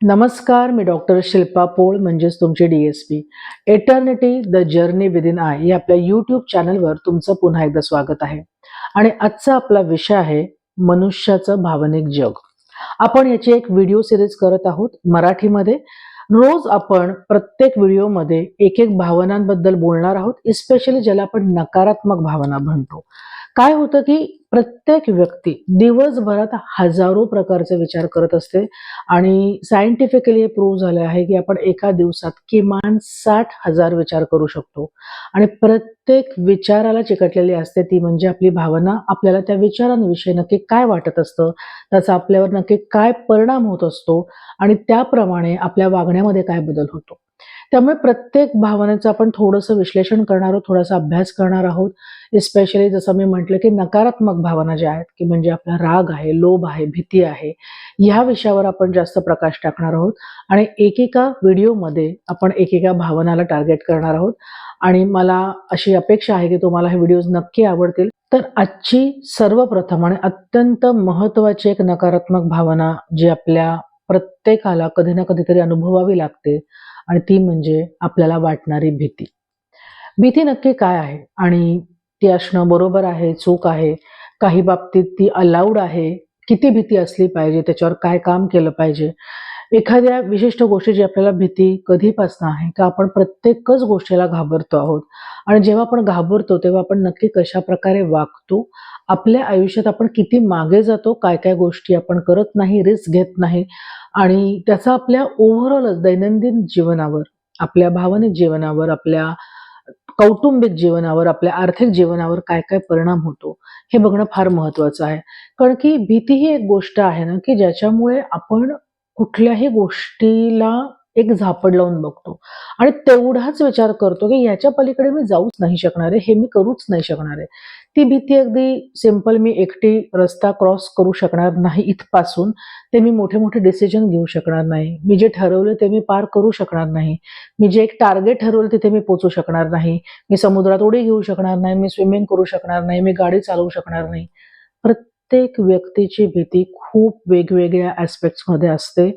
नमस्कार, मी डॉक्टर शिल्पा पोळ म्हणजेच तुमची DSP. Eternity the journey within I या आपल्या यूट्यूब चॅनलवर तुमचं पुन्हा एकदा स्वागत आहे. आणि आजचा आपला विषय आहे मनुष्याचं भावनिक जग. आपण याची एक व्हिडिओ सिरीज करत आहोत मराठीमध्ये. रोज आपण प्रत्येक व्हिडिओमध्ये एक एक भावनांबद्दल बोलणार आहोत, इस्पेशली ज्याला आपण नकारात्मक भावना म्हणतो. काय होतं की प्रत्येक व्यक्ती दिवसभरात हजारो प्रकारचे विचार करत असते आणि सायंटिफिकली हे प्रूव्ह झालं आहे की आपण एका दिवसात किमान 60,000 विचार करू शकतो. आणि प्रत्येक विचाराला चिकटलेली असते ती म्हणजे आपली भावना. आपल्याला त्या विचारांविषयी नक्की काय वाटत असतं, त्याचा आपल्यावर नक्की काय परिणाम होत असतो आणि त्याप्रमाणे आपल्या वागण्यामध्ये काय बदल होतो. त्यामुळे प्रत्येक भावनेचं आपण थोडंसं विश्लेषण करणार आहोत, थोडासा अभ्यास करणार आहोत. इस्पेशली जसं मी म्हटलं की नकारात्मक भावना ज्या आहेत की म्हणजे आपला राग आहे, लोभ आहे, भीती आहे, ह्या विषयावर आपण जास्त प्रकाश टाकणार आहोत. आणि एकेका व्हिडिओमध्ये आपण एकेका भावनाला टार्गेट करणार आहोत. आणि मला अशी अपेक्षा आहे की तुम्हाला हे व्हिडिओज नक्की आवडतील. तर आजची सर्वप्रथम आणि अत्यंत महत्त्वाची एक नकारात्मक भावना जी आपल्या प्रत्येकाला कधी ना कधीतरी अनुभवावी लागते आणि ती म्हणजे आपल्याला वाटणारी भीती. भीती नक्की काय आहे आणि ती असणं बरोबर आहे, चूक आहे, काही बाबतीत ती अलाउड आहे, किती भीती असली पाहिजे, त्याच्यावर काय काम केलं पाहिजे. एखाद्या विशिष्ट गोष्टीची आपल्याला भीती कधीपासून आहे का आपण प्रत्येकच गोष्टीला घाबरतो आहोत. आणि जेव्हा आपण घाबरतो तेव्हा आपण नक्की कशा प्रकारे वागतो, आपल्या आयुष्यात आपण किती मागे जातो, काय काय गोष्टी आपण करत नाही, रिस्क घेत नाही आणि त्याचा आपल्या ओव्हरऑलच दैनंदिन जीवनावर, आपल्या भावनिक जीवनावर, आपल्या कौटुंबिक जीवनावर, आपल्या आर्थिक जीवनावर काय काय परिणाम होतो हे बघणं फार महत्वाचं आहे. कारण की भीती ही एक गोष्ट आहे ना की ज्याच्यामुळे आपण कुठल्याही गोष्टीला एक झापड लावून बघतो आणि तेवढाच विचार करतो की ह्याच्या पलीकडे मी जाऊच नाही शकणार आहे, हे मी करूच नाही शकणार आहे. ती भीती अगदी सिंपल, मी एकटी रस्ता क्रॉस करू शकणार नाही इथपासून, ते मी मोठे मोठे डिसिजन घेऊ शकणार नाही, मी जे ठरवलं ते मी पार करू शकणार नाही, मी जे एक टार्गेट ठरवलं तिथे मी पोहोचू शकणार नाही, मी समुद्रात उडी घेऊ शकणार नाही, मी स्विमिंग करू शकणार नाही, मी गाडी चालवू शकणार नाही. प्रत्येक व्यक्तीची भीती खूप वेगवेगळ्या ॲस्पेक्ट्समध्ये असते.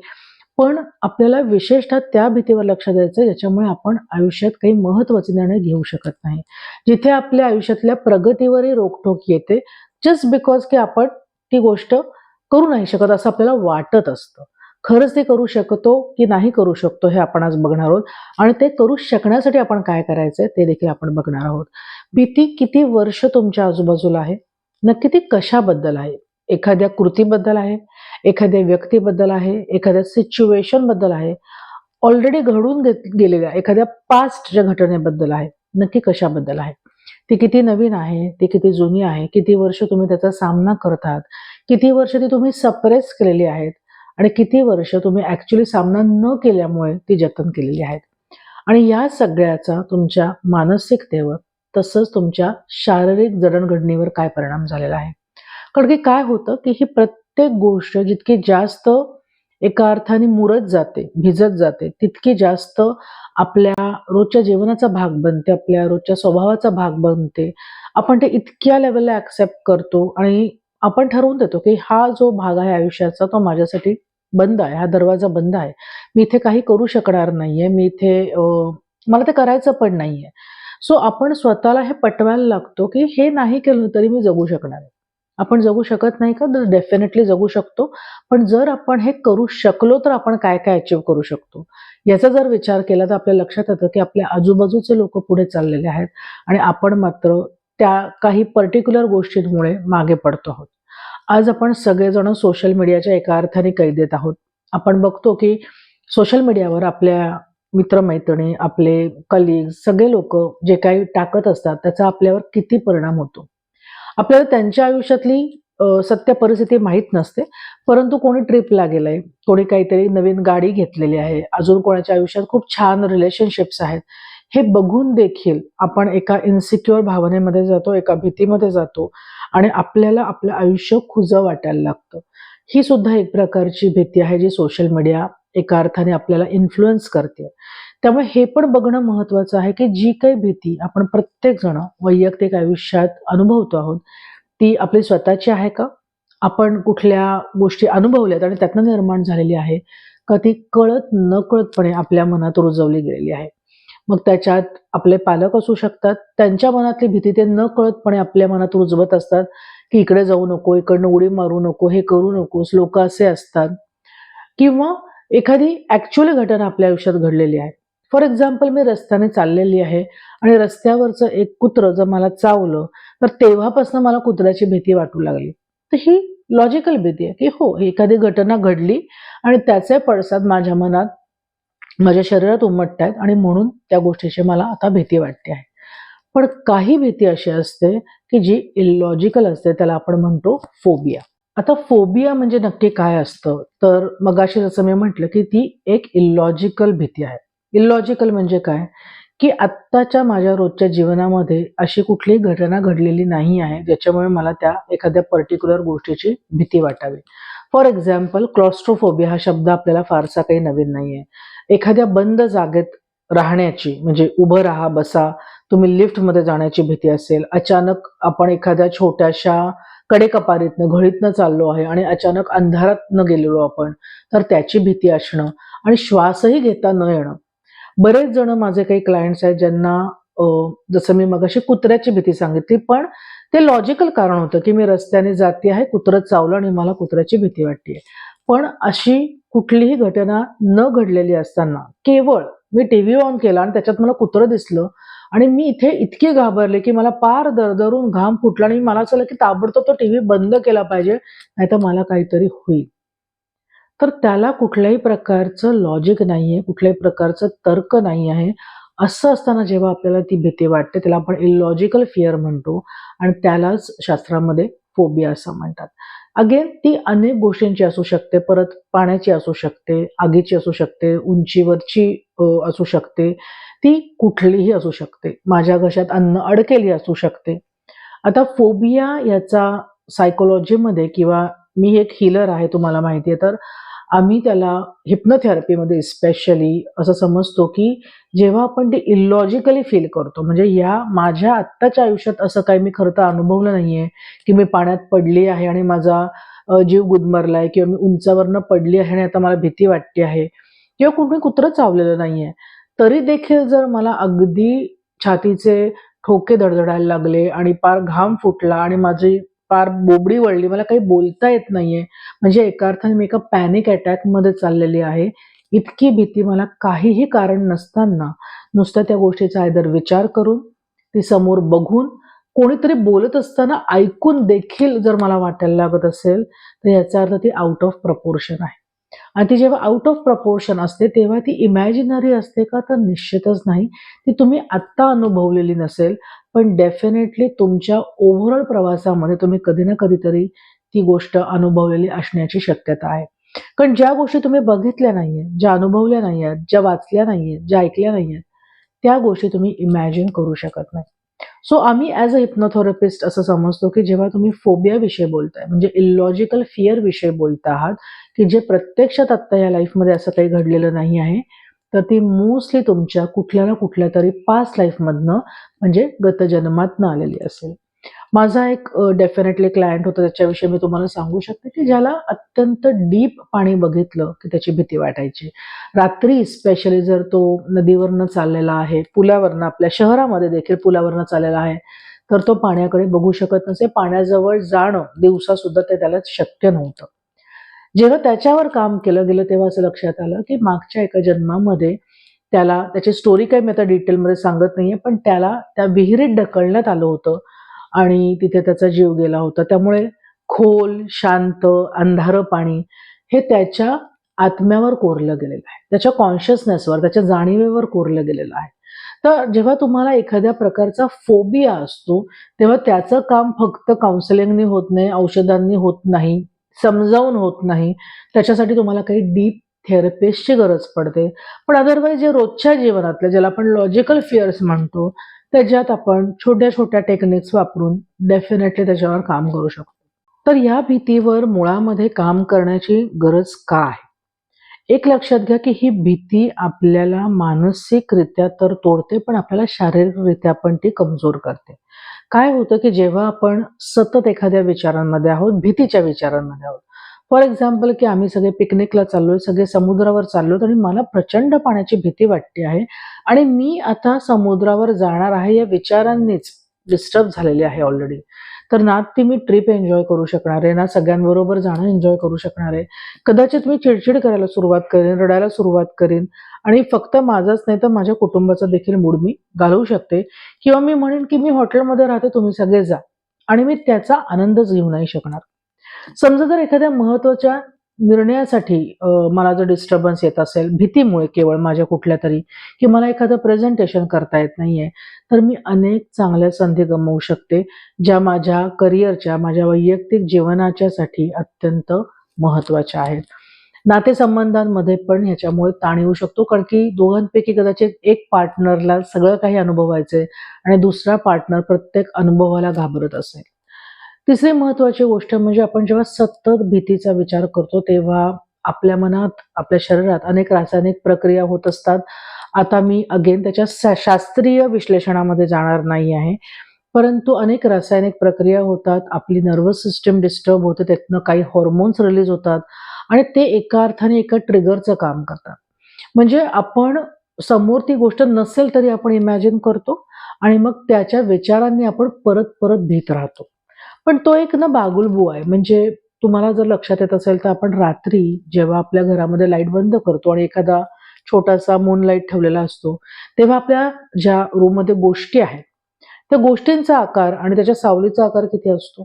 पण आपल्याला विशेषतः त्या भीतीवर लक्ष द्यायचं ज्याच्यामुळे आपण आयुष्यात काही महत्त्वाचे निर्णय घेऊ शकत नाही. जिथे आपल्या आयुष्यातल्या प्रगतीवरही रोखठोक येते, जस्ट बिकॉज की आपण ती गोष्ट करू नाही शकत असं आपल्याला वाटत असतं. खरंच ते करू शकतो की नाही करू शकतो हे आपण आज बघणार आहोत. आणि ते करू शकण्यासाठी आपण काय करायचंय ते देखील आपण बघणार आहोत. भीती किती वर्ष तुमच्या आजूबाजूला आहे, नक्की ती कशाबद्दल आहे? एखाद्या कृतीबद्दल आहे, एखाद्या व्यक्तीबद्दल आहे, एखाद्या सिच्युएशन बद्दल आहे, ऑलरेडी घडून गेलेल्या एखाद्या पास्टच्या घटनेबद्दल आहे, नक्की कशाबद्दल आहे? ती किती नवीन आहे, ती किती जुनी आहे, किती वर्ष तुम्ही त्याचा सामना करत आहात, किती वर्ष ती तुम्ही सप्रेस केलेली आहेत आणि किती वर्ष तुम्ही ॲक्च्युअली सामना न केल्यामुळे ती जतन केलेली आहेत. आणि या सगळ्याचा तुमच्या मानसिकतेवर तसंच तुमच्या शारीरिक जडणघडणीवर काय परिणाम झालेला आहे. कारण की काय होतं की ही प्रत्येक गोष्ट जितकी जास्त एका अर्थाने मुरत जाते, भिजत जाते, तितकी जास्त आपल्या रोजच्या जीवनाचा भाग बनते, आपल्या रोजच्या स्वभावाचा भाग बनते. आपण ते इतक्या लेव्हलला ॲक्सेप्ट करतो आणि आपण ठरवून देतो की हा जो भाग आहे आयुष्याचा तो माझ्यासाठी बंद आहे, हा दरवाजा बंद आहे. मी इथे काही करू शकणार नाहीये, मी इथे मला ते करायचं पण नाहीये. सो आपण स्वतःला हे पटवायला लागतो की हे नाही केलं तरी मी जगू शकणार आहे. आपण जगू शकत नाही का? तर डेफिनेटली जगू शकतो. पण जर आपण हे करू शकलो तर आपण काय-काय अचीव्ह करू शकतो? याचा जर विचार केला तर आपल्या लक्षात येतं की आपल्या आजूबाजूचे लोकं पुढे चाललेले आहेत आणि आपण मात्र त्या काही पर्टिक्युलर गोष्टींमुळे मागे पडतो आहोत. आज आपण सगळेजण सोशल मीडियाच्या एका अर्थाने कैदेत आहोत. आपण बघतो की सोशल मीडियावर आपल्या मित्र-मैत्रिणी, आपले कलीग्स सगळे लोकं जे काही टाकत असतात त्याचा आपल्यावर किती परिणाम होतो. आपल्याला त्यांच्या आयुष्यातली सत्य परिस्थिती माहीत नसते. परंतु कोणी ट्रिपला गेलंय, कोणी काहीतरी नवीन गाडी घेतलेली आहे, अजून कोणाच्या आयुष्यात खूप छान रिलेशनशिप्स आहेत. हे बघून देखील आपण एका इन्सिक्युअर भावनेमध्ये जातो, एका भीतीमध्ये जातो आणि आपल्याला आपलं आयुष्य खुजं वाटायला लागतं. ही सुद्धा एक प्रकारची भीती आहे जी सोशल मीडिया एका अर्थाने आपल्याला इन्फ्लुअन्स करते. त्यामुळे हे पण बघणं महत्वाचं आहे की जी काही भीती आपण प्रत्येकजण वैयक्तिक आयुष्यात अनुभवतो आहोत, ती आपली स्वतःची आहे का? आपण कुठल्या गोष्टी अनुभवल्यात आणि त्यातनं निर्माण झालेली आहे? का ती कळत नकळतपणे आपल्या मनात रुजवली गेलेली आहे. मग त्याच्यात आपले पालक असू शकतात, त्यांच्या मनातली भीती ते नकळतपणे आपल्या मनात रुजवत असतात, की इकडे जाऊ नको, इकडनं उडी मारू नको, हे करू नकोस, लोकं असे असतात. किंवा एखादी ॲक्चुअल घटना आपल्या आयुष्यात घडलेली आहे. फॉर एक्झाम्पल मी रस्त्याने चाललेली आहे आणि रस्त्यावरचं एक कुत्रं जर मला चावलं, तर तेव्हापासून मला कुत्र्याची भीती वाटू लागली. तर ही लॉजिकल भीती आहे, की हो, ही एखादी घटना घडली आणि त्याचे पडसाद माझ्या मनात, माझ्या शरीरात उमटतायत आणि म्हणून त्या गोष्टीची मला आता भीती वाटते आहे. पण काही भीती अशी असते, की जी इलॉजिकल असते, त्याला आपण म्हणतो फोबिया. आता फोबिया म्हणजे नक्की काय असतं? तर मगाशी जसं मी म्हटलं, की ती एक इलॉजिकल भीती आहे. इलॉजिकल म्हणजे काय? की आत्ताच्या माझ्या रोजच्या जीवनामध्ये अशी कुठलीही घटना घडलेली नाही आहे, ज्याच्यामुळे मला त्या एखाद्या पर्टिक्युलर गोष्टीची भीती वाटावी. फॉर एक्झाम्पल क्लॉस्ट्रोफोबिया हा शब्द आपल्याला फारसा काही नवीन नाहीये. एखाद्या बंद जागेत राहण्याची म्हणजे उभं राहा, बसा, तुम्ही लिफ्टमध्ये जाण्याची भीती असेल, अचानक आपण एखाद्या छोट्याशा कडेकपारीतनं, घळीतनं चाललो आहे आणि अचानक अंधारातनं गेलेलो आपण, तर त्याची भीती असणं आणि श्वासही घेता न येणं. बरेच जण माझे काही क्लायंट्स आहेत ज्यांना अ, जसं मी मगाशी कुत्र्याची भीती सांगितली, पण ते लॉजिकल कारण होतं, की मी रस्त्याने जाते आहे, कुत्रं चावलं आणि मला कुत्र्याची भीती वाटते. पण अशी कुठलीही घटना न घडलेली असताना केवळ मी टीव्ही ऑन केला आणि त्याच्यात मला कुत्रं दिसलं आणि मी इथे इतके घाबरले, की मला पार दरदरून घाम फुटला आणि मला असं झालं, की ताबडतोब तो टीव्ही बंद केला पाहिजे, नाहीतर मला काहीतरी होईल. तर त्याला कुठल्याही प्रकारचं लॉजिक नाहीये, कुठल्याही प्रकारचं तर्क नाही आहे. असं असताना जेव्हा आपल्याला ती भीती वाटते, त्याला आपण इलॉजिकल फिअर म्हणतो आणि त्यालाच शास्त्रामध्ये फोबिया असं म्हणतात. अगेन ती अनेक गोष्टींची असू शकते, परत पाण्याची असू शकते, आगीची असू शकते, उंचीवरची असू शकते. ती कुठलीही असू शकते. माझ्या घशात अन्न अडकेल असू शकते. आता फोबिया याचा सायकॉलॉजीमध्ये किंवा मी एक हीलर आहे तुम्हाला माहिती आहे, तर आम्ही त्याला हिप्नोथेरपीमध्ये स्पेशली असं समजतो, की जेव्हा आपण ते इलॉजिकली फील करतो, म्हणजे या माझ्या आत्ताच्या आयुष्यात असं काही मी खरं तर अनुभवलं नाहीये, की मी पाण्यात पडली आहे आणि माझा जीव गुदमरलाय किंवा मी उंचावरनं पडली आहे आणि आता मला भीती वाटते आहे किंवा कुणी कुत्रं चावलेलं नाहीये. तरी देखील जर मला अगदी छातीचे ठोके धडधडायला लागले आणि पार घाम फुटला आणि माझी पार बोबडी वळली, मला काही बोलता येत नाहीये, म्हणजे एका अर्थाने मी एका पॅनिक अटॅकमध्ये चाललेली आहे. इतकी भीती मला काहीही कारण नसताना, नुसतं त्या गोष्टीचा आयदर विचार करून, ती समोर बघून, कोणीतरी बोलत असताना ऐकून देखील जर मला वाटायला लागत असेल, तर याचा अर्थ ती आउट ऑफ प्रपोर्शन आहे. आणि ती जेव्हा आउट ऑफ प्रपोर्शन असते, तेव्हा ती इमॅजिनरी असते का? तर निश्चितच नाही. ती तुम्ही आत्ता अनुभवलेली नसेल, पण डेफिनेटली तुमच्या ओव्हरऑल प्रवासामध्ये तुम्ही कधी ना कधीतरी ती गोष्ट अनुभवलेली असण्याची शक्यता आहे. कारण ज्या गोष्टी तुम्ही बघितल्या नाहीये, ज्या अनुभवल्या नाहीयेत, ज्या वाचल्या नाहीयेत, ज्या ऐकल्या नाहीयेत, त्या गोष्टी तुम्ही इमॅजिन करू शकत नाही. सो आम्ही ॲज अ हिप्नोथेरपिस्ट असं समजतो, की जेव्हा तुम्ही फोबियाविषयी बोलताय, म्हणजे इलॉजिकल फिअरविषयी बोलत आहात, की जे प्रत्यक्षात आत्ता या लाईफमध्ये असं काही घडलेलं नाही आहे, तर ती मोस्टली तुमच्या कुठल्या ना कुठल्यातरी पास्ट लाईफमधनं म्हणजे गत जन्मातनं आलेली असेल. माझा एक डेफिनेटली क्लायंट होता, त्याच्याविषयी मी तुम्हाला सांगू शकते, की ज्याला अत्यंत डीप पाणी बघितलं, की त्याची भीती वाटायची. रात्री स्पेशली जर तो नदीवरनं चाललेला आहे, पुलावरनं आपल्या शहरामध्ये देखील पुलावरनं चाललेला आहे, तर तो पाण्याकडे बघू शकत नसे. पाण्याजवळ जाणं दिवसासुद्धा ते त्याला शक्य नव्हतं. जेव्हा त्याच्यावर काम केलं गेलं, तेव्हा असं लक्षात आलं, की मागच्या एका जन्मामध्ये त्याला त्याची स्टोरी काही मी आता डिटेलमध्ये सांगत नाहीये, पण त्याला त्या विहिरीत ढकलण्यात आलं होतं आणि तिथे त्याचा जीव गेला होता. त्यामुळे खोल, शांत, अंधारं पाणी हे त्याच्या आत्म्यावर कोरलं गेलेलं आहे. त्याच्या कॉन्शियसनेसवर, त्याच्या जाणीवेवर कोरलं गेलेलं आहे. तर जेव्हा तुम्हाला एखाद्या प्रकारचा फोबिया असतो, तेव्हा त्याचं काम फक्त काउन्सिलिंगनी होत नाही, औषधांनी होत नाही, समजावून होत नाही. त्याच्यासाठी तुम्हाला काही डीप थेरपिस्टची गरज पडते. पण अदरवाईज जे रोजच्या जीवनातले ज्याला आपण लॉजिकल फिअर्स म्हणतो, त्याच्यात आपण छोट्या-छोट्या टेक्निक्स वापरून डेफिनेटली त्याच्यावर काम करू शकतो. तर या भीतीवर मुळामध्ये काम करण्याची गरज का आहे? एक लक्षात घ्या, की ही भीती आपल्याला मानसिकरित्या तर तोडते, पण आपल्याला शारीरिकरित्या पण ती कमजोर करते. काय होतं, की जेव्हा आपण सतत एखाद्या विचारांमध्ये आहोत, भीतीच्या विचारांमध्ये आहोत. फॉर एक्झाम्पल की आम्ही सगळे पिकनिकला चाललोय, सगळे समुद्रावर चाललोत आणि मला प्रचंड पाण्याची भीती वाटते आहे आणि मी आता समुद्रावर जाणार आहे या विचारांनीच डिस्टर्ब झालेली आहे ऑलरेडी. तर ना ती मी ट्रिप एन्जॉय करू शकणार आहे, ना सगळ्यांबरोबर जाणं एन्जॉय करू शकणार आहे. कदाचित मी चिडचिड करायला सुरुवात करेन, रडायला सुरुवात करेन आणि फक्त माझाच नाही तर माझ्या कुटुंबाचा देखील मूड मी घालवू शकते किंवा मी म्हणेन की मी हॉटेलमध्ये राहते, तुम्ही सगळे जा आणि मी त्याचा आनंदच घेऊ नाही शकणार. समजा जर एखाद्या महत्त्वाच्या निर्णयासाठी मला जर डिस्टर्बन्स येत असेल, भीतीमुळे केवळ माझ्या कुठल्यातरी, की मला एखादं प्रेझेंटेशन करता येत नाहीये, तर मी अनेक चांगल्या संधी गमावू शकते, ज्या माझ्या करिअरच्या, माझ्या वैयक्तिक जीवनाच्यासाठी अत्यंत महत्त्वाच्या आहेत. नातेसंबंधांमध्ये पण ह्याच्यामुळे ताण येऊ शकतो, कारण की दोघांपैकी कदाचित एक पार्टनरला सगळं काही अनुभवायचंय आणि दुसरा पार्टनर प्रत्येक अनुभवाला घाबरत असेल. तिसरी महत्त्वाची गोष्ट म्हणजे आपण जेव्हा सतत भीतीचा विचार करतो, तेव्हा आपल्या मनात, आपल्या शरीरात अनेक रासायनिक प्रक्रिया होत असतात. आता मी अगेन त्याच्या शास्त्रीय विश्लेषणामध्ये जाणार नाही आहे. परंतु अनेक रासायनिक प्रक्रिया होतात. आपली नर्व्हस सिस्टम डिस्टर्ब होते. त्यातनं काही हॉर्मोन्स रिलीज होतात आणि ते एका अर्थाने एका ट्रिगरचं काम करतात. म्हणजे आपण समोर ती गोष्ट नसेल तरी आपण इमॅजिन करतो आणि मग त्याच्या विचारांनी आपण परत-परत भीत राहतो. पण तो एक ना बागुलबुवा आहे. म्हणजे तुम्हाला जर लक्षात येत असेल तर आपण रात्री जेव्हा आपल्या घरामध्ये लाईट बंद करतो आणि एखादा छोटासा मूनलाईट ठेवलेला असतो, तेव्हा आपल्या ज्या रूममध्ये गोष्टी आहेत, त्या गोष्टींचा आकार आणि त्याच्या सावलीचा आकार किती असतो?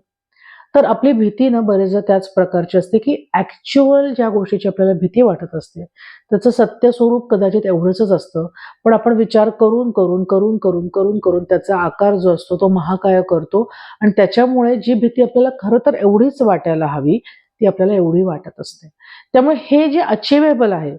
तर आपली भीती ना बरेचदा त्याच प्रकारची असते, की ॲक्चुअल ज्या गोष्टीची आपल्याला भीती वाटत असते, त्याचं सत्य स्वरूप कदाचित एवढंसच असतं. पण आपण विचार करून त्याचा आकार जो असतो तो महाकाय करतो आणि त्याच्यामुळे जी भीती आपल्याला खरं तर एवढीच वाटायला हवी, ती आपल्याला एवढी वाटत असते. त्यामुळे हे जे अचिव्हेबल आहे,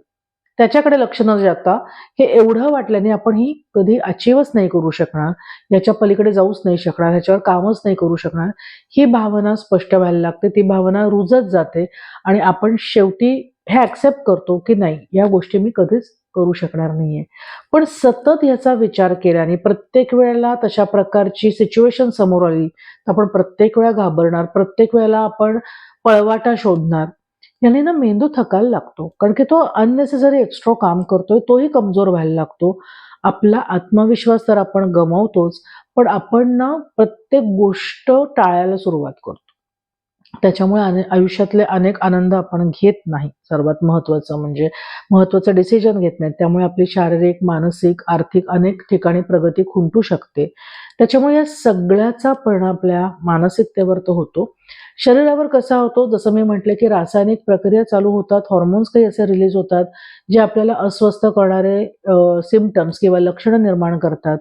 त्याच्याकडे लक्ष न जाता हे एवढं वाटल्याने आपण ही कधी अचीव्हच नाही करू शकणार, याच्या पलीकडे जाऊच नाही शकणार, ह्याच्यावर कामच नाही करू शकणार, ही भावना स्पष्ट व्हायला लागते. ती भावना रुजत जाते आणि आपण शेवटी हे एक्सेप्ट करतो, की नाही या गोष्टी मी कधीच करू शकणार नाहीये. पण सतत याचा विचार केल्याने प्रत्येक वेळेला तशा प्रकारची सिच्युएशन समोर आली, तर आपण प्रत्येक वेळा घाबरणार, प्रत्येक वेळेला आपण पळवाटा शोधणार. याने ना मेंदू थकायला लागतो. कारण की तो अननेसेसरी एक्स्ट्रा काम करतोय, तोही कमजोर व्हायला लागतो. आपला आत्मविश्वास तर आपण गमावतोच, पण आपण ना प्रत्येक गोष्ट टाळायला सुरुवात करतो. त्याच्यामुळे आयुष्यातले अनेक आनंद आपण घेत नाही. सर्वात महत्त्वाचं म्हणजे महत्त्वाचं डिसिजन घेत नाहीत. त्यामुळे आपली शारीरिक, मानसिक, आर्थिक अनेक ठिकाणी प्रगती खुंटू शकते. त्याच्यामुळे या सगळ्याचा परिणाम आपल्या मानसिकतेवर तर होतो. शरीरावर कसा होतो? जसं मी म्हटलं, की रासायनिक प्रक्रिया चालू होतात, हार्मोन्स काही असे रिलीज होतात, जे आपल्याला अस्वस्थ करणारे सिम्प्टम्स किंवा लक्षणं निर्माण करतात.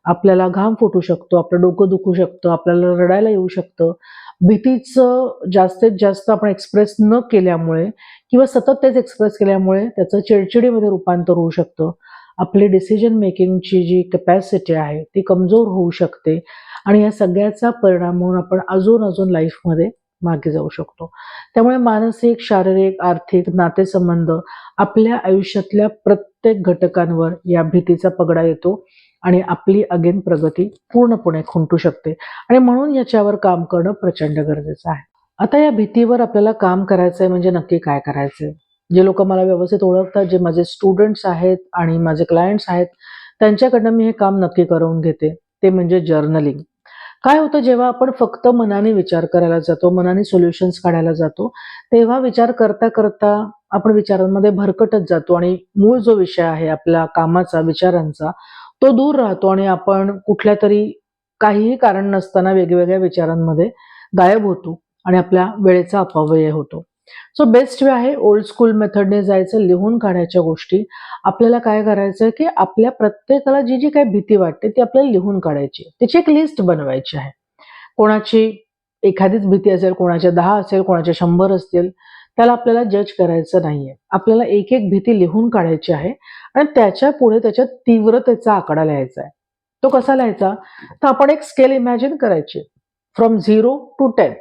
आपल्याला घाम फुटू शकतो, आपलं डोकं दुखू शकतं, आपल्याला रडायला येऊ शकतं. भीतीचं जास्तीत जास्त आपण एक्सप्रेस न केल्यामुळे किंवा सतत तेच एक्सप्रेस केल्यामुळे त्याचं चिडचिडीमध्ये रूपांतर होऊ शकतं. आपली डिसिजन मेकिंगची जी कॅपॅसिटी आहे ती कमजोर होऊ शकते आणि या सगळ्याचा परिणाम म्हणून आपण अजून लाईफमध्ये मागे जाऊ शकतो. त्यामुळे मानसिक, शारीरिक, आर्थिक, नातेसंबंध आपल्या आयुष्यातल्या प्रत्येक घटकांवर या भीतीचा पगडा येतो आणि आपली अगेन प्रगती पूर्णपणे खुंटू शकते आणि म्हणून याच्यावर काम करणं प्रचंड गरजेचं आहे. आता या भीतीवर आपल्याला काम करायचंय म्हणजे नक्की काय करायचंय? जे लोकं मला व्यवस्थित ओळखतात, जे माझे स्टुडंट्स आहेत आणि माझे क्लायंट्स आहेत, त्यांच्याकडनं मी हे काम नक्की करवून घेते. ते म्हणजे जर्नलिंग. काय होतं जेव्हा आपण फक्त मनाने विचार करायला जातो, मनाने सोल्युशन्स काढायला जातो, तेव्हा विचार करता आपण विचारांमध्ये भरकटत जातो आणि मूळ जो विषय आहे आपल्या कामाचा, विचारांचा, तो दूर राहतो आणि आपण कुठल्यातरी काहीही कारण नसताना वेगवेगळ्या विचारांमध्ये गायब होतो आणि आपल्या वेळेचा अपव्यय होतो. सो बेस्ट वे आहे ओल्ड स्कूल मेथडने जायचं, लिहून काढायच्या गोष्टी. आपल्याला काय करायचं की आपल्या प्रत्येकाला जी काही भीती वाटते ती आपल्याला लिहून काढायची. त्याची एक लिस्ट बनवायची आहे. कोणाची एखादीच भीती असेल, कोणाच्या 10 असेल, कोणाच्या 100 असतील. त्याला आपल्याला जज करायचं नाहीये. आपल्याला एक भीती लिहून काढायची आहे आणि त्याच्यापुढे त्याच्या तीव्रतेचा आकडा लिहायचा आहे. तो कसा लिहायचा? तर आपण एक स्केल इमॅजिन करायची. From 0 to 10.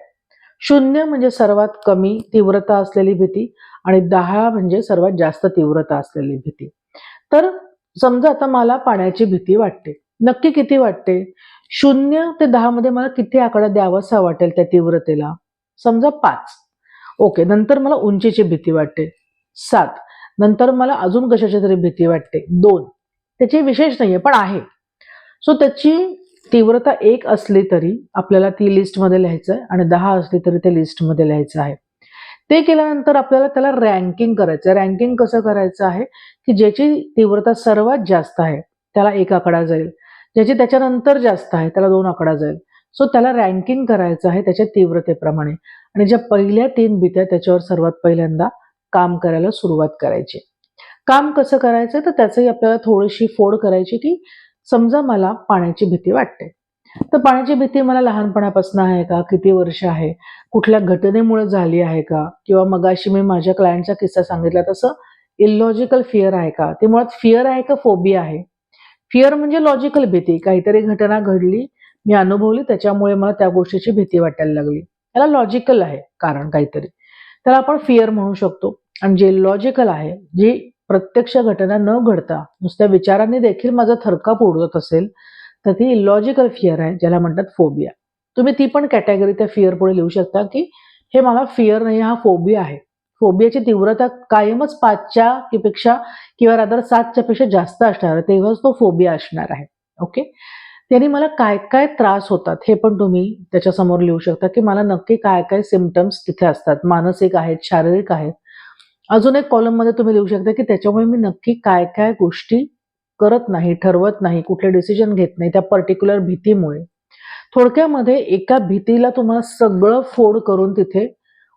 0 म्हणजे सर्वात कमी तीव्रता असलेली भीती आणि 10 म्हणजे सर्वात जास्त तीव्रता असलेली भीती. तर समजा आता मला पाण्याची भीती वाटते. नक्की किती वाटते? 0 ते 10 मध्ये मला किती आकडा द्यावासा वाटेल त्या तीव्रतेला? समजा 5. ओके, नंतर मला उंचीची भीती वाटते 7. नंतर मला अजून कशाची तरी भीती वाटते 2. त्याची विशेष नाहीये पण आहे. सो त्याची तीव्रता 1 असली तरी आपल्याला ती लिस्टमध्ये लिहायचं आहे आणि 10 असली तरी ते लिस्टमध्ये लिहायचं आहे. ते केल्यानंतर आपल्याला त्याला रँकिंग करायचं आहे. रँकिंग कसं करायचं आहे, की ज्याची तीव्रता सर्वात जास्त आहे त्याला 1 आकडा जाईल. ज्याची त्याच्यानंतर जास्त आहे त्याला 2 आकडा जाईल. सो त्याला रँकिंग करायचं आहे त्याच्या तीव्रतेप्रमाणे आणि ज्या पहिल्या 3 भीती आहेत त्याच्यावर सर्वात पहिल्यांदा काम करायला सुरुवात करायची. काम कसं करायचं तर त्याचंही आपल्याला थोडीशी फोड करायची, की समजा मला पाण्याची भीती वाटते. तर पाण्याची भीती मला लहानपणापासून आहे का? किती वर्ष आहे? कुठल्या घटनेमुळे झाली आहे का? किंवा मगाशी मी माझ्या क्लायंटचा किस्सा सांगितला तसं इलॉजिकल फिअर आहे का? ते मुळात फिअर आहे का फोबिया आहे? फिअर म्हणजे लॉजिकल भीती. काहीतरी घटना घडली, मी अनुभवली त्याच्यामुळे मला त्या गोष्टीची भीती वाटायला लागली. त्याला लॉजिकल आहे कारण काहीतरी. त्याला आपण फिअर म्हणू शकतो. आणि जे लॉजिकल आहे, जी प्रत्यक्ष घटना न घडता नुसत्या विचारांनी देखील माझा थरकाप उडत असेल, तर ती इलॉजिकल फिअर आहे, ज्याला म्हणतात फोबिया. तुम्ही ती पण कॅटेगरी त्या फिअर पुढे लिहू शकता, की हे मला फिअर नाही, हा फोबिया आहे. फोबियाची तीव्रता कायमच 5च्या पेक्षा किंवा रादर 7च्या पेक्षा जास्त असणार आहे, तेव्हाच तो फोबिया असणार आहे. ओके. त्याने मला काय काय त्रास होतात हे पण तुम्ही त्याच्यासमोर लिहू शकता, की मला नक्की काय काय सिम्पटम्स तिथे असतात. मानसिक आहेत, शारीरिक आहेत. अजून एक कॉलममध्ये तुम्ही लिहू शकता, की त्याच्यामुळे मी नक्की काय काय गोष्टी करत नाही, ठरवत नाही, कुठले डिसिजन घेत नाही त्या पर्टिक्युलर भीतीमुळे. थोडक्यामध्ये एका भीतीला तुम्हाला सगळं फोड करून तिथे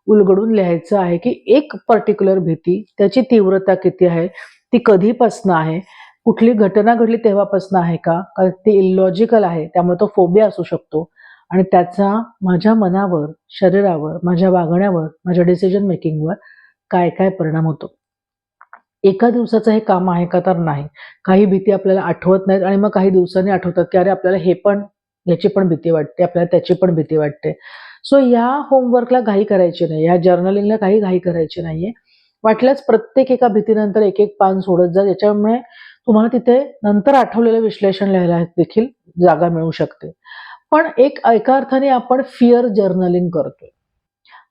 उलगडून लिहायचं आहे, की एक पर्टिक्युलर भीती, त्याची तीव्रता किती आहे, ती कधीपासनं आहे, कुठली घटना घडली तेव्हापासनं आहे का? का ती इलॉजिकल आहे, त्यामुळे तो फोबिया असू शकतो आणि त्याचा माझ्या मनावर, शरीरावर, माझ्या वागण्यावर, माझ्या डिसिजन मेकिंगवर काय-काय परिणाम होतो. एका दिवसाचं हे काम आहे का? तर नाही. काही भीती आपल्याला आठवत नाहीत आणि मग काही दिवसांनी आठवतात, की अरे आपल्याला हे पण याची पण भीती वाटते, आपल्याला त्याची पण भीती वाटते. सो या होमवर्कला घाई करायची नाही. या जर्नलिंगला काही घाई करायची नाहीये. वाटल्यास प्रत्येक एका भीतीनंतर एक-एक पान सोडत जा. याच्यामुळे तुम्हाला तिथे नंतर आठवलेलं विश्लेषण लिहायला देखील जागा मिळू शकते. पण एका अर्थाने आपण फिअर जर्नलिंग करतोय.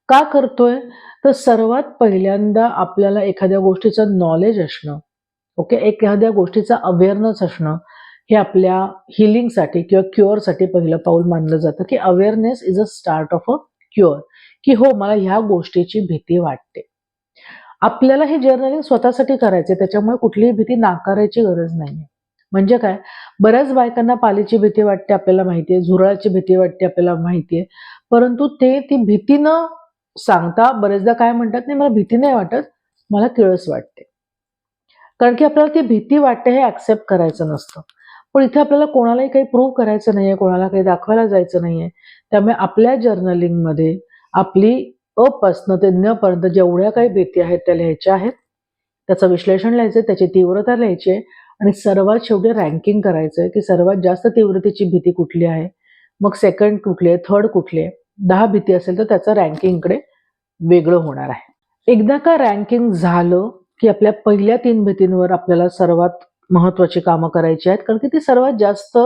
का करतोय? तर सर्वात पहिल्यांदा आपल्याला एखाद्या गोष्टीचं नॉलेज असणं, ओके, एखाद्या गोष्टीचा अवेअरनेस असणं, हे आपल्या हीलिंगसाठी किंवा क्युअरसाठी पहिलं पाऊल मानलं जातं, की awareness is a start of a cure, की हो मला ह्या गोष्टीची भीती वाटते. आपल्याला हे जर्नलिंग स्वतःसाठी करायचंय, त्याच्यामुळे कुठलीही भीती नाकारायची गरज नाहीये. म्हणजे काय? बऱ्याच बायकांना पालीची भीती वाटते आपल्याला माहितीये, झुरळाची भीती वाटते आपल्याला माहितीये. परंतु ते ती भीती न सांगता बरेचदा काय म्हणतात, "नाही मला भीती नाही वाटत, मला किळस वाटते." कारण की आपल्याला ती भीती वाटते हे एक्सेप्ट करायचं नसतं. पण इथे आपल्याला कोणालाही काही प्रूव्ह करायचं नाहीये, कोणाला काही दाखवायला जायचं नाहीये. त्यामुळे आपल्या जर्नलिंगमध्ये आपली अपासून ते न जेवढ्या काही भीती आहेत त्या लिहायच्या आहेत. त्याचं विश्लेषण लिहायचं, त्याची तीव्रता लिहायची आहे आणि सर्वात शेवटी रँकिंग करायचंय, की सर्वात जास्त तीव्रतेची भीती कुठली आहे, मग सेकंड कुठली आहे, थर्ड कुठली आहे. 10 भीती असेल तर त्याचं रँकिंग इकडे वेगळं होणार आहे. एकदा का रँकिंग झालं, की आपल्या पहिल्या 3 भीतींवर आपल्याला सर्वात महत्त्वाची कामं करायची आहेत. कारण की ती सर्वात जास्त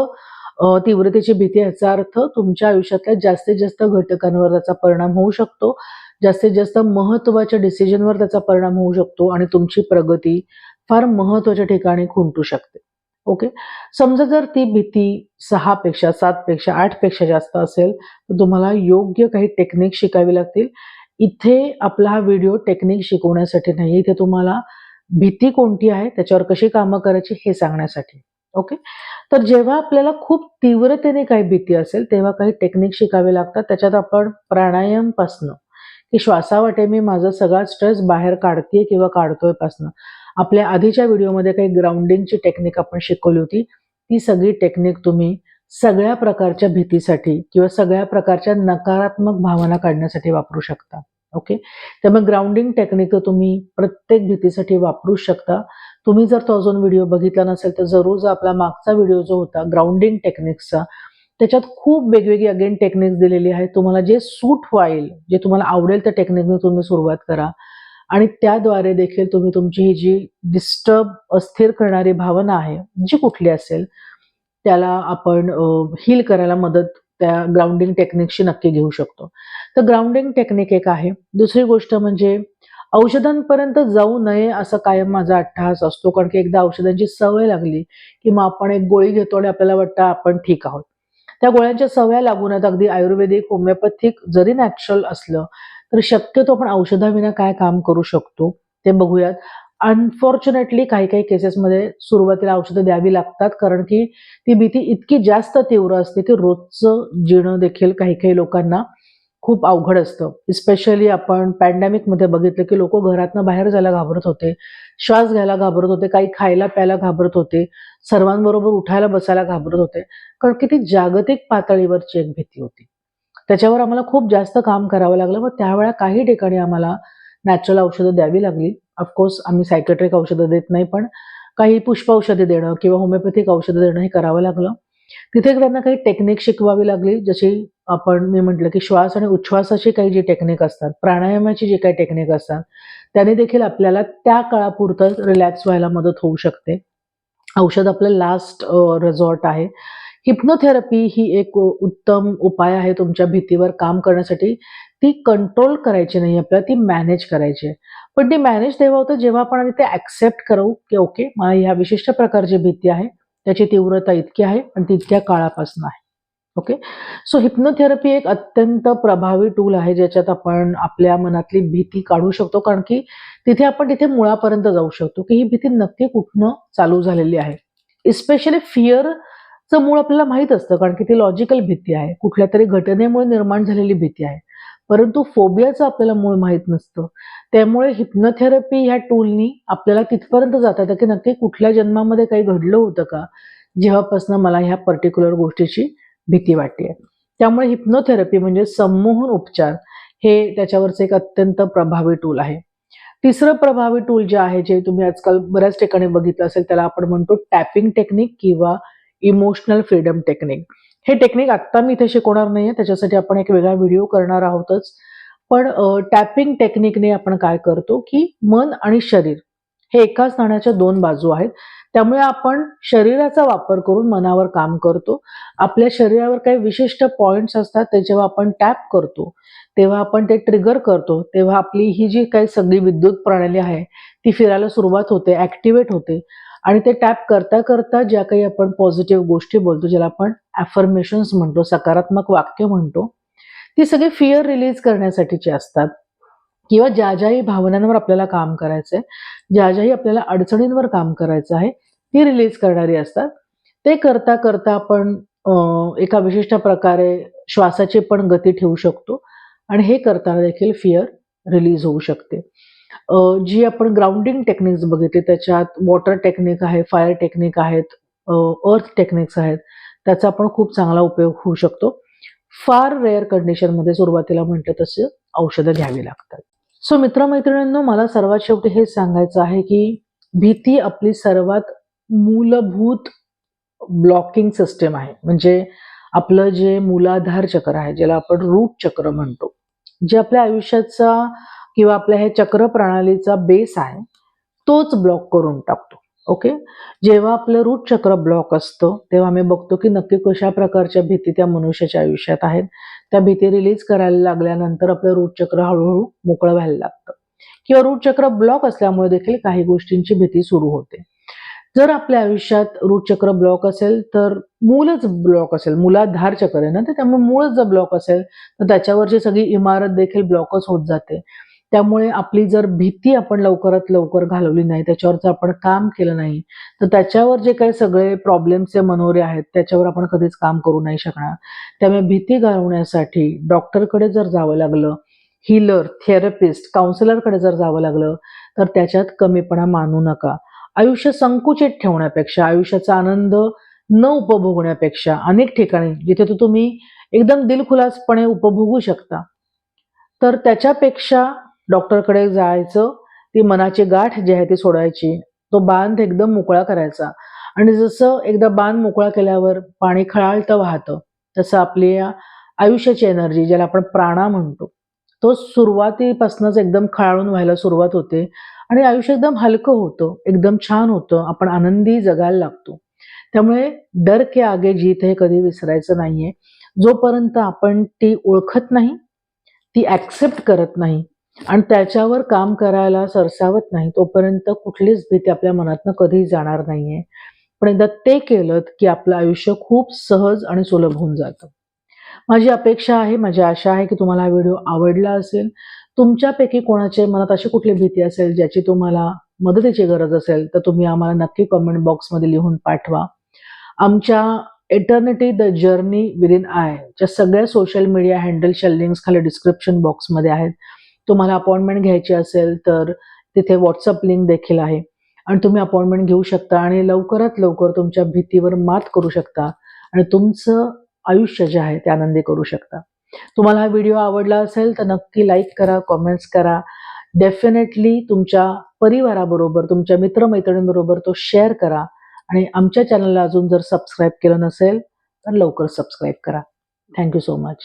तीव्रतेची भीती आहे. याचा अर्थ तुमच्या आयुष्यातल्या जास्तीत जास्त घटकांवर त्याचा परिणाम होऊ शकतो. जास्तीत जास्त महत्त्वाच्या डिसिजनवर त्याचा परिणाम होऊ शकतो आणि तुमची प्रगती फार महत्त्वाच्या ठिकाणी खुंटू शकते. ओके. समजा जर ती भीती 6 पेक्षा, 7 पेक्षा, 8 पेक्षा जास्त असेल, तर तुम्हाला योग्य काही टेक्निक शिकावी लागतील. इथे आपला हा व्हिडिओ टेक्निक शिकवण्यासाठी नाहीये. इथे तुम्हाला भीती कोणती आहे, त्याच्यावर कशी कामं करायची हे सांगण्यासाठी. ओके. तर जेव्हा आपल्याला खूप तीव्रतेने काही भीती असेल, तेव्हा काही टेक्निक शिकावे लागतात. त्याच्यात आपण प्राणायामपासनं, की श्वासावाटे मी माझा सगळा स्ट्रेस बाहेर काढतेय किंवा काढतोय पासनं. आपल्या आधीच्या व्हिडिओमध्ये काही ग्राउंडिंगची टेक्निक आपण शिकवली होती. ती सगळी टेक्निक तुम्ही सगळ्या प्रकारच्या भीतीसाठी किंवा सगळ्या प्रकारच्या नकारात्मक भावना काढण्यासाठी वापरू शकता. ओके. त्यामुळे ग्राउंडिंग टेक्निक तुम्ही प्रत्येक भीतीसाठी वापरू शकता. तुम्ही जर तो अजून व्हिडिओ बघितला नसेल तर जरूर जा. आपला मागचा व्हिडिओ जो होता ग्राउंडिंग टेक्निक्सचा, त्याच्यात खूप वेगवेगळी अगेन टेक्निक्स दिलेली आहे. तुम्हाला जे सूट होईल, जे तुम्हाला आवडेल त्या टेक्निकने तुम्ही सुरुवात करा आणि त्याद्वारे देखील तुम्ही तुमची ही जी डिस्टर्ब, अस्थिर करणारी भावना आहे, जी कुठली असेल, त्याला आपण हील करायला मदत त्या ग्राउंडिंग टेक्निकशी नक्की घेऊ शकतो. तर ग्राउंडिंग टेक्निक एक आहे. दुसरी गोष्ट म्हणजे औषधांपर्यंत जाऊ नये असं कायम माझा अट्टहास असतो. कारण की एकदा औषधांची सवय लागली, की मग आपण एक गोळी घेतो आणि आपल्याला वाटतं आपण ठीक आहोत. त्या गोळ्यांच्या सवय लागू नयेत. अगदी आयुर्वेदिक, होमिओपॅथिक जरी नॅचरल असलं, तर शक्यतो आपण औषधाविना काय काम करू शकतो ते बघूयात. अनफॉर्च्युनेटली काही-काही केसेसमध्ये सुरुवातीला औषधं द्यावी लागतात, कारण की ती भीती इतकी जास्त तीव्र असते, की रोजचं जीणं देखील काही-काही लोकांना खूप अवघड असतं. स्पेशली आपण पॅन्डेमिकमध्ये बघितलं, की लोकं घरातनं बाहेर जायला घाबरत होते, श्वास घ्यायला घाबरत होते, काही खायला-प्यायला घाबरत होते, सर्वांबरोबर उठायला बसायला घाबरत होते. कारण की ती जागतिक पातळीवरची एक भीती होती. त्याच्यावर आम्हाला खूप जास्त काम करावं लागलं. मग त्यावेळेला काही ठिकाणी आम्हाला नॅचरल औषधं द्यावी लागली. ऑफकोर्स आम्ही सायकियाट्रिक औषधं देत नाही, पण काही पुष्पौषधी देणं किंवा होमिओपॅथिक औषधं देणं हे करावं लागलं. तिथे त्यांना काही टेक्निक शिकवावी लागली, जशी मी म्हटलं, की श्वास आणि उच्छ्वासाची काही जी टेक्निक असतात, प्राणायामाची जी काही टेक्निक असतात, त्याने देखील आपल्याला त्या काळापुरतं रिलॅक्स व्हायला मदत होऊ शकते. औषध आपलं लास्ट रिसॉर्ट आहे. हिप्नोथेरपी ही एक उत्तम उपाय आहे तुमच्या भीतीवर काम करण्यासाठी. ती कंट्रोल करायची नाही आपल्याला, ती मॅनेज करायची आहे. पण ती मॅनेज तेव्हा होतं जेव्हा आपण आधी ते एक्सेप्ट करू, की ओके मला ह्या विशिष्ट प्रकारची भीती आहे. त्याची तीव्रता इतकी आहे आणि ती इतक्या काळापासून आहे. ओके. सो हिप्नोथेरपी एक अत्यंत प्रभावी टूल आहे, ज्याच्यात आपण आपल्या मनातली भीती काढू शकतो. कारण की तिथे मुळापर्यंत जाऊ शकतो, की ही भीती नक्की कुठनं चालू झालेली आहे. स्पेशली फिअरचं मूळ आपल्याला माहीत असतं, कारण की ती लॉजिकल भीती आहे. कुठल्यातरी घटनेमुळे निर्माण झालेली भीती आहे. परंतु फोबियाचं आपल्याला मूळ माहीत नसतं. त्यामुळे हिप्नोथेरपी ह्या टूलनी आपल्याला तिथपर्यंत जाता येतं, की नक्की कुठल्या जन्मामध्ये काही घडलं होतं का? जेव्हापासून मला ह्या पर्टिक्युलर गोष्टीची भीती वाटते. त्यामुळे हिप्नोथेरपी म्हणजे संमोहन उपचार हे त्याच्यावरचं एक अत्यंत प्रभावी टूल आहे. तिसरं प्रभावी टूल जे आहे, जे तुम्ही आजकाल बऱ्याच ठिकाणी बघितलं असेल, त्याला आपण म्हणतो टॅपिंग टेक्निक किंवा इमोशनल फ्रीडम टेक्निक. हे टेक्निक आत्ता मी इथे शिकवणार नाहीये, त्याच्यासाठी आपण एक वेगळा व्हिडिओ करणार आहोतच. पण टॅपिंग टेक्निकने आपण काय करतो, की मन आणि शरीर हे एकाच नाण्याच्या 2 बाजू आहेत. त्यामुळे आपण शरीराचा वापर करून मनावर काम करतो. आपल्या शरीरावर काही विशिष्ट पॉइंट्स असतात, ते जेव्हा आपण टॅप करतो, तेव्हा आपण ते ट्रिगर करतो. तेव्हा आपली ही जी काही सगळी विद्युत प्रणाली आहे, ती फिरायला सुरुवात होते, ॲक्टिव्हेट होते आणि ते टॅप करता-करता ज्या काही आपण पॉझिटिव्ह गोष्टी बोलतो, ज्याला आपण अफर्मेशन्स म्हणतो, सकारात्मक वाक्य म्हणतो, ती सगळी फिअर रिलीज करण्यासाठीची असतात. किंवा ज्या-ज्याही भावनांवर आपल्याला काम करायचंय, ज्या-ज्याही आपल्याला अडचणींवर काम करायचं आहे, ती रिलीज करणारी असतात. ते करता-करता आपण एका विशिष्ट प्रकारे श्वासाची पण गती ठेवू शकतो आणि हे करताना देखील फिअर रिलीज होऊ शकते. जी आपण ग्राउंडिंग टेक्निक्स बघितली त्याच्यात वॉटर टेक्निक आहे, फायर टेक्निक आहेत, अर्थ टेक्निक्स आहेत. त्याचा पण खूप चांगला उपयोग होऊ शकतो. फार रेअर कंडिशनमध्ये सुरुवातीला म्हटलं तसं औषधं घ्यावी लागतात. सो मित्र-मैत्रिणींनो, मला सर्वात शेवटी हेच सांगायचं आहे, की भीती आपली सर्वात मूलभूत ब्लॉकिंग सिस्टम आहे. म्हणजे आपलं जे मूलाधार चक्र आहे, ज्याला आपण रूट चक्र म्हणतो. जे आपल्या आयुष्याचा किंवा आपल्या हे चक्र प्रणालीचा बेस आहे, तोच ब्लॉक करून टाकतो. ओके. जेव्हा आपलं रूट चक्र ब्लॉक असतं, तेव्हा आम्ही बघतो की नक्की कशा प्रकारच्या भीती त्या मनुष्याच्या आयुष्यात आहेत. त्या भीती रिलीज करायला लागल्यानंतर आपलं रूट चक्र हळू मोकळं व्हायला लागतं किंवा रूट चक्र ब्लॉक असल्यामुळे देखील काही गोष्टींची भीती सुरू होते. जर आपल्या आयुष्यात रूट चक्र ब्लॉक असेल, तर मूलच ब्लॉक असेल, मूलाधार चक्र आहे ना, तर त्यामुळे मूळच जर ब्लॉक असेल, तर त्याच्यावरची सगळी इमारत देखील ब्लॉकच होत जाते. त्यामुळे आपली जर भीती आपण लवकरात लवकर घालवली नाही, त्याच्यावर जर आपण काम केलं नाही, तर त्याच्यावर जे काही सगळे प्रॉब्लेम्सचे मनोरे आहेत, त्याच्यावर आपण कधीच काम करू नाही शकणार. त्यामुळे भीती घालवण्यासाठी डॉक्टरकडे जर जावं लागलं, हीलर, थेरपिस्ट, काउन्सिलरकडे जर जावं लागलं, तर त्याच्यात कमीपणा मानू नका. आयुष्य संकुचित ठेवण्यापेक्षा, आयुष्याचा आनंद न उपभोगण्यापेक्षा अनेक ठिकाणी जिथे तुम्ही एकदम दिलखुलासपणे उपभोगू शकता, तर त्याच्यापेक्षा डॉक्टरकडे जायचं, ती मनाची गाठ जी आहे ती सोडायची, तो बांध एकदम मोकळा करायचा आणि जसं एकदा बांध मोकळा केल्यावर पाणी खळाळतं वाहतं, तसं आपल्या आयुष्याची एनर्जी ज्याला आपण प्राणा म्हणतो, तो सुरुवातीपासूनच एकदम खळाळून व्हायला सुरुवात होते आणि आयुष्य एकदम हलकं होतं, एकदम छान होतं, आपण आनंदी जगायला लागतो. त्यामुळे डर के आगे जीत हे कधी विसरायचं नाहीये. जोपर्यंत आपण ती ओळखत नाही, ती ऍक्सेप्ट करत नाही आणि त्याच्यावर काम करायला सरसावत नाही, तोपर्यंत कुठलीच भीती आपल्या मनातनं कधीही जाणार नाहीये. पण एकदा ते केलं की आपलं आयुष्य खूप सहज आणि सुलभ होऊन जातं. माझी अपेक्षा आहे, माझी आशा आहे की तुम्हाला हा व्हिडिओ आवडला असेल. तुमच्यापैकी कोणाच्या मनात अशी कुठली भीती असेल ज्याची तुम्हाला मदतीची गरज असेल, तर तुम्ही आम्हाला नक्की कमेंट बॉक्समध्ये लिहून पाठवा. आमच्या eternity the journey within I च्या सगळ्या सोशल मीडिया हँडलच्या लिंक्स खाली डिस्क्रिप्शन बॉक्समध्ये आहेत. तुम्हाला अपॉइंटमेंट घ्यायची असेल तर तिथे व्हॉट्सअप लिंक देखील आहे आणि तुम्ही अपॉइंटमेंट घेऊ शकता आणि लवकरात लवकर तुमच्या भीतीवर मात करू शकता आणि तुमचं आयुष्य जे आहे ते आनंदी करू शकता. तुम्हाला हा व्हिडिओ आवडला असेल तर नक्की लाईक करा, कमेंट्स करा. डेफिनेटली तुमच्या परिवाराबरोबर, तुमच्या मित्रमैत्रिणींबरोबर तो शेअर करा आणि आमच्या चॅनलला अजून जर सबस्क्राईब केलं नसेल तर लवकर सबस्क्राईब करा. Thank you so much.